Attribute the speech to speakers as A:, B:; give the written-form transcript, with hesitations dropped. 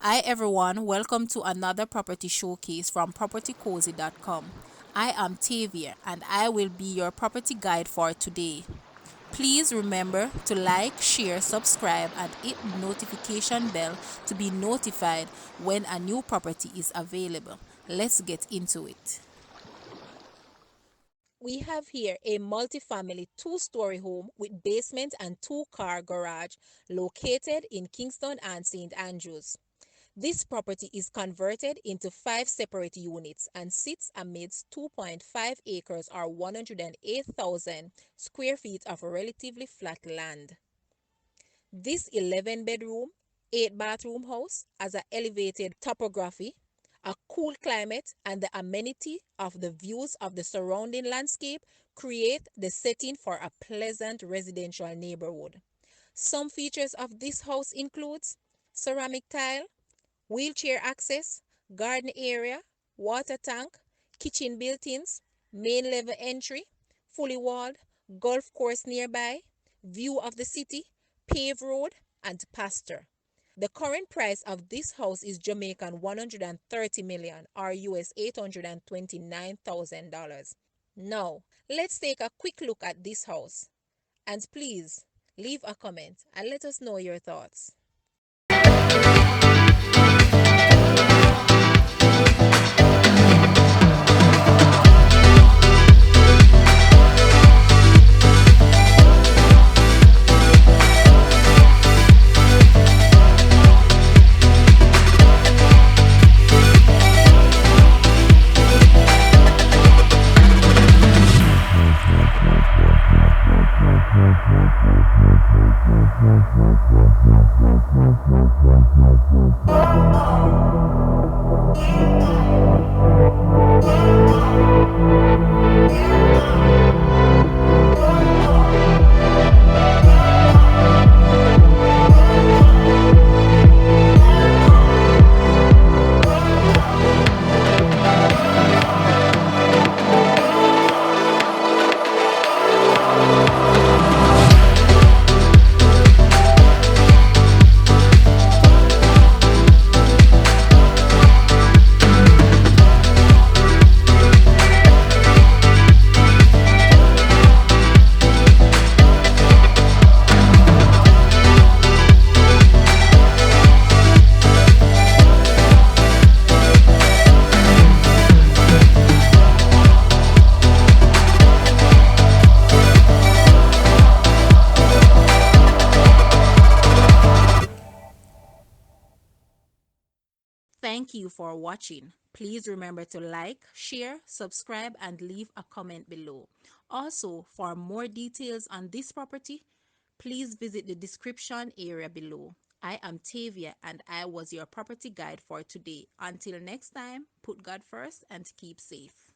A: Hi everyone, welcome to another property showcase from PropertyCozy.com. I am Tavia and I will be your property guide for today. Please remember to like, share, subscribe and hit the notification bell to be notified when a new property is available. Let's get into it. We have here a multifamily two-story home with basement and two-car garage located in Kingston and St. Andrews. This property is converted into 5 separate units and sits amidst 2.5 acres or 108,000 square feet of relatively flat land. This 11-bedroom, 8-bathroom house has an elevated topography, a cool climate, and the amenity of the views of the surrounding landscape create the setting for a pleasant residential neighborhood. Some features of this house includes ceramic tile, wheelchair access, garden area, water tank, kitchen built-ins, main level entry, fully walled, golf course nearby, view of the city, paved road, and pasture. The current price of this house is Jamaican 130 million or US $829,000. Now, let's take a quick look at this house. And please leave a comment and let us know your thoughts. Thank you for watching. Please remember to like, share, subscribe, and leave a comment below. Also, for more details on this property, please visit the description area below. I am Tavia and I was your property guide for today. Until next time, put God first and keep safe.